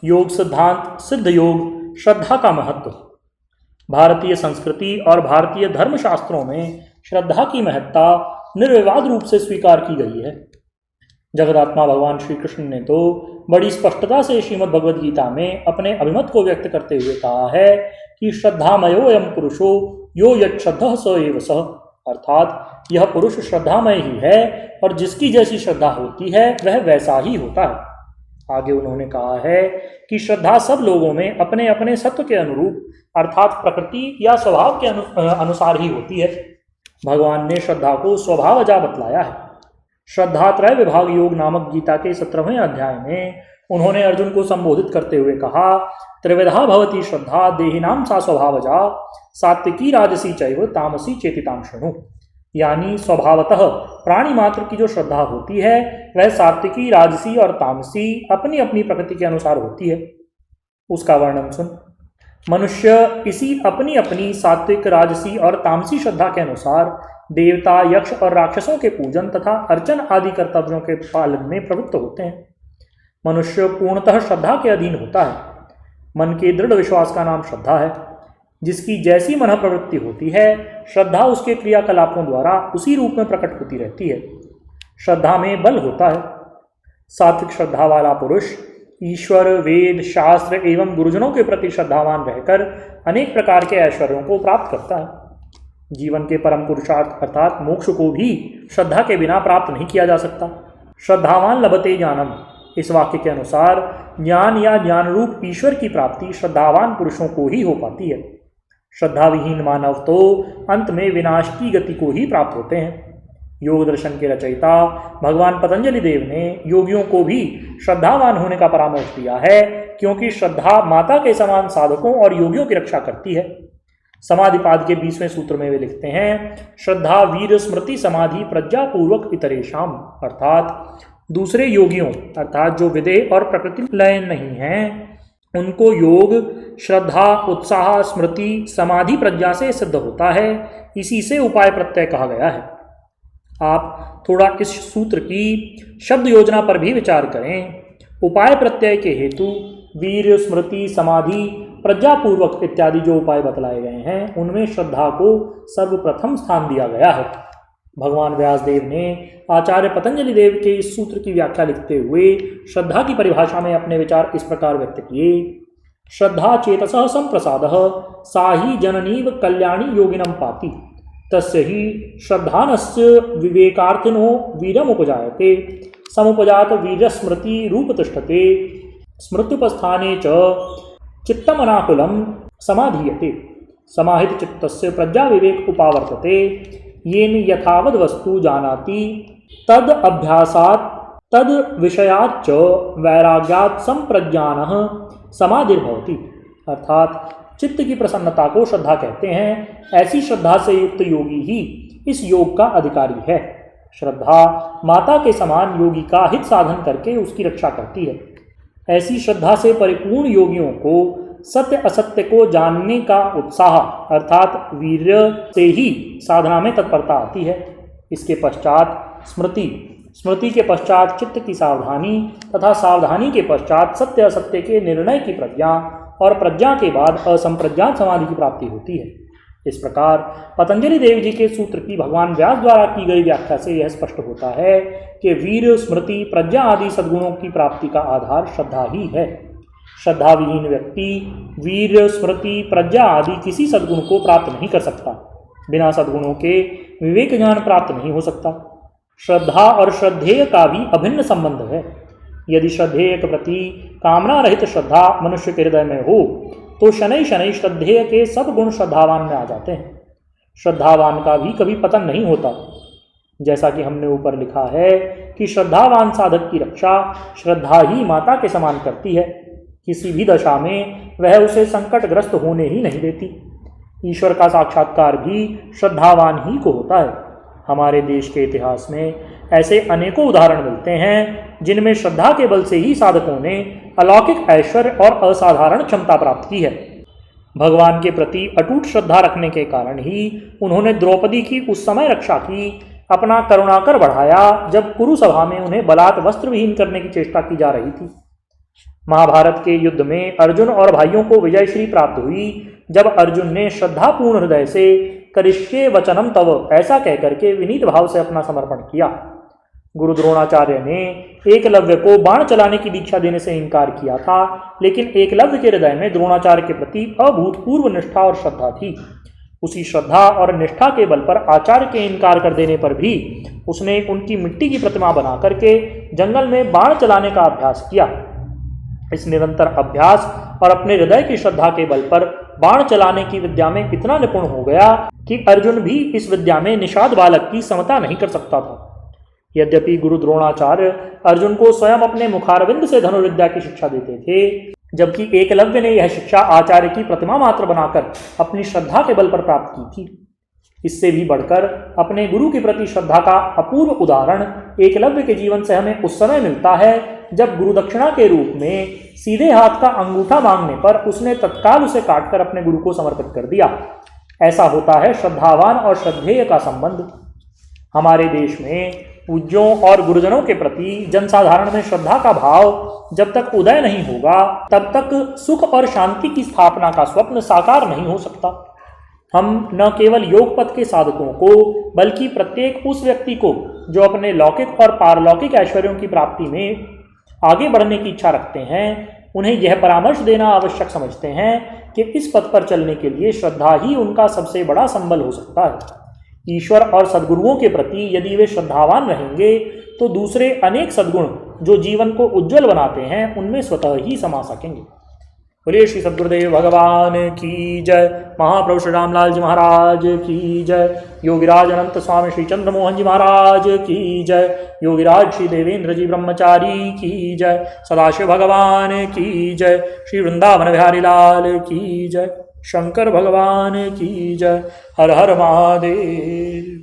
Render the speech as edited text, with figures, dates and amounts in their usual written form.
योग सिद्धांत सिद्ध योग श्रद्धा का महत्व। भारतीय संस्कृति और भारतीय धर्मशास्त्रों में श्रद्धा की महत्ता निर्विवाद रूप से स्वीकार की गई है। जगदात्मा भगवान श्री कृष्ण ने तो बड़ी स्पष्टता से श्रीमद् भगवद गीता में अपने अभिमत को व्यक्त करते हुए कहा है कि श्रद्धामयोऽयं पुरुषो यो यच्छ्रद्धः स एव सः, अर्थात यह पुरुष श्रद्धामय ही है और जिसकी जैसी श्रद्धा होती है वह वैसा ही होता है। आगे उन्होंने कहा है कि श्रद्धा सब लोगों में अपने अपने सत्व के अनुरूप अर्थात प्रकृति या स्वभाव के अनुसार ही होती है। भगवान ने श्रद्धा को स्वभावजा बतलाया है। श्रद्धा त्रय विभाग योग नामक गीता के 17वें अध्याय में उन्होंने अर्जुन को संबोधित करते हुए कहा, त्रिविधा भवती श्रद्धा देहिनाम सा स्वभावजा सात्विकी राजसी चैव तामसी चेतिताम शृणु। यानी स्वभावतः प्राणी मात्र की जो श्रद्धा होती है वह सात्विकी राजसी और तामसी अपनी अपनी प्रकृति के अनुसार होती है। उसका वर्णन सुन। मनुष्य इसी अपनी अपनी सात्विक राजसी और तामसी श्रद्धा के अनुसार देवता यक्ष और राक्षसों के पूजन तथा अर्चन आदि कर्तव्यों के पालन में प्रवृत्त होते हैं। मनुष्य पूर्णतः श्रद्धा के अधीन होता है। मन के दृढ़ विश्वास का नाम श्रद्धा है। जिसकी जैसी मन प्रवृत्ति होती है श्रद्धा उसके क्रियाकलापों द्वारा उसी रूप में प्रकट होती रहती है। श्रद्धा में बल होता है। सात्विक श्रद्धा वाला पुरुष ईश्वर, वेद, शास्त्र एवं गुरुजनों के प्रति श्रद्धावान रहकर अनेक प्रकार के ऐश्वर्यों को प्राप्त करता है। जीवन के परम पुरुषार्थ अर्थात मोक्ष को भी श्रद्धा के बिना प्राप्त नहीं किया जा सकता। श्रद्धावान लभते ज्ञानम, इस वाक्य के अनुसार ज्ञान या ज्ञान रूप ईश्वर की प्राप्ति श्रद्धावान पुरुषों को ही हो पाती है। श्रद्धा विहीन मानव तो अंत में विनाश की गति को ही प्राप्त होते हैं। योग दर्शन के रचयिता भगवान पतंजलि देव ने योगियों को भी श्रद्धावान होने का परामर्श दिया है, क्योंकि श्रद्धा माता के समान साधकों और योगियों की रक्षा करती है। समाधिपाद के 20वें सूत्र में वे लिखते हैं, श्रद्धा वीर स्मृति समाधि प्रज्ञापूर्वक इतरेशाम, अर्थात दूसरे योगियों अर्थात जो विदेह और प्रकृति लय नहीं हैं उनको योग श्रद्धा उत्साह स्मृति समाधि प्रज्ञा से सिद्ध होता है। इसी से उपाय प्रत्यय कहा गया है। आप थोड़ा इस सूत्र की शब्द योजना पर भी विचार करें। उपाय प्रत्यय के हेतु वीर स्मृति समाधि प्रज्ञापूर्वक इत्यादि जो उपाय बतलाए गए हैं उनमें श्रद्धा को सर्वप्रथम स्थान दिया गया है। भगवान व्यासदेव ने आचार्य पतंजलि देव के इस सूत्र की व्याख्या लिखते हुए श्रद्धा की परिभाषा में अपने विचार इस प्रकार व्यक्त किए। श्रद्धा चेतसः संप्रसादः सा ही जननीव कल्याणी योगिनं पाति, तस्य ही श्रद्धानस्य विवेकार्थिनो वीरमुपजायते, समुपजात वीरस्मृति रूपतिष्ठते, स्मृत्युपस्थाने च चित्तमनाकुलं समाधीयते, समाहित चित्तस्य प्रज्ञा विवेक उपावर्तते, येन यथावद वस्तु जानाति तद अभ्यासात् तद विषयाच्च वैराग्यात् संप्रज्ञानः समाधिर्भवति, अर्थात चित्त की प्रसन्नता को श्रद्धा कहते हैं। ऐसी श्रद्धा से युक्त योगी ही इस योग का अधिकारी है। श्रद्धा माता के समान योगी का हित साधन करके उसकी रक्षा करती है। ऐसी श्रद्धा से परिपूर्ण योगियों को सत्य असत्य को जानने का उत्साह अर्थात वीर्य से ही साधना में तत्परता आती है। इसके पश्चात स्मृति के पश्चात चित्त की सावधानी तथा सावधानी के पश्चात सत्य असत्य के निर्णय की प्रज्ञा और प्रज्ञा के बाद असंप्रज्ञात समाधि की प्राप्ति होती है। इस प्रकार पतंजलि देव जी के सूत्र की भगवान व्यास द्वारा की गई व्याख्या से यह स्पष्ट होता है कि वीर स्मृति प्रज्ञा आदि सद्गुणों की प्राप्ति का आधार श्रद्धा ही है। श्रद्धा विहीन व्यक्ति वीर स्मृति प्रज्ञा आदि किसी सद्गुण को प्राप्त नहीं कर सकता। बिना सद्गुणों के विवेक ज्ञान प्राप्त नहीं हो सकता। श्रद्धा और श्रद्धेय का भी अभिन्न संबंध है। यदि श्रद्धेय के प्रति कामना रहित श्रद्धा मनुष्य के हृदय में हो तो शनै शनै श्रद्धेय के सब गुण श्रद्धावान में आ जाते हैं। श्रद्धावान का भी कभी पतन नहीं होता। जैसा कि हमने ऊपर लिखा है कि श्रद्धावान साधक की रक्षा श्रद्धा ही माता के समान करती है। किसी भी दशा में वह उसे संकटग्रस्त होने ही नहीं देती। ईश्वर का साक्षात्कार भी श्रद्धावान ही को होता है। हमारे देश के इतिहास में ऐसे अनेकों उदाहरण मिलते हैं जिनमें श्रद्धा के बल से ही साधकों ने अलौकिक ऐश्वर्य और असाधारण क्षमता प्राप्त की है। भगवान के प्रति अटूट श्रद्धा रखने के कारण ही उन्होंने द्रौपदी की उस समय रक्षा की, अपना करुणाकर बढ़ाया जब कुरुसभा में उन्हें बलात् वस्त्र विहीन करने की चेष्टा की जा रही थी। महाभारत के युद्ध में अर्जुन और भाइयों को विजयश्री प्राप्त हुई जब अर्जुन ने श्रद्धापूर्ण हृदय से करिष्ये वचनम तव ऐसा कहकर के विनीत भाव से अपना समर्पण किया। गुरु द्रोणाचार्य ने एकलव्य को बाण चलाने की दीक्षा देने से इनकार किया था, लेकिन एकलव्य के हृदय में द्रोणाचार्य के प्रति अभूतपूर्व निष्ठा और श्रद्धा थी। उसी श्रद्धा और निष्ठा के बल पर आचार्य के इनकार कर देने पर भी उसने उनकी मिट्टी की प्रतिमा बना करके जंगल में बाण चलाने का अभ्यास किया। इस निरंतर अभ्यास और अपने हृदय की श्रद्धा के बल पर बाण चलाने की विद्या में इतना निपुण हो गया कि अर्जुन भी इस विद्या में निषाद बालक की समता नहीं कर सकता था। यद्यपि गुरु द्रोणाचार्य अर्जुन को स्वयं अपने मुखारविंद से धनुर्विद्या की शिक्षा देते थे, जबकि एकलव्य ने यह शिक्षा आचार्य की प्रतिमा मात्र बनाकर अपनी श्रद्धा के बल पर प्राप्त की थी। इससे भी बढ़कर अपने गुरु के प्रति श्रद्धा का अपूर्व उदाहरण एकलव्य के जीवन से हमें उस समय मिलता है जब गुरु दक्षिणा के रूप में सीधे हाथ का अंगूठा मांगने पर उसने तत्काल उसे काटकर अपने गुरु को समर्पित कर दिया। ऐसा होता है श्रद्धावान और श्रद्धेय का संबंध। हमारे देश में पूज्यों और गुरुजनों के प्रति जनसाधारण में श्रद्धा का भाव जब तक उदय नहीं होगा तब तक सुख और शांति की स्थापना का स्वप्न साकार नहीं हो सकता। हम न केवल योग पथ के साधकों को बल्कि प्रत्येक उस व्यक्ति को जो अपने लौकिक और पारलौकिक ऐश्वर्यों की प्राप्ति में आगे बढ़ने की इच्छा रखते हैं, उन्हें यह परामर्श देना आवश्यक समझते हैं कि इस पथ पर चलने के लिए श्रद्धा ही उनका सबसे बड़ा संबल हो सकता है। ईश्वर और सद्गुरुओं के प्रति यदि वे श्रद्धावान रहेंगे तो दूसरे अनेक सद्गुण जो जीवन को उज्जवल बनाते हैं उनमें स्वतः ही समा सकेंगे। बोलिए श्री सद्गुरुदेव भगवान की जय। महाप्रभु श्री रामलाल जी महाराज की जय। योगिराज अनंत स्वामी श्री चंद्रमोहन जी महाराज की जय। योगिराज श्री देवेंद्र जी ब्रह्मचारी की जय। सदाशिव भगवान की जय। श्री वृंदावन बिहारी लाल की जय। शंकर भगवान की जय। हर हर महादेव।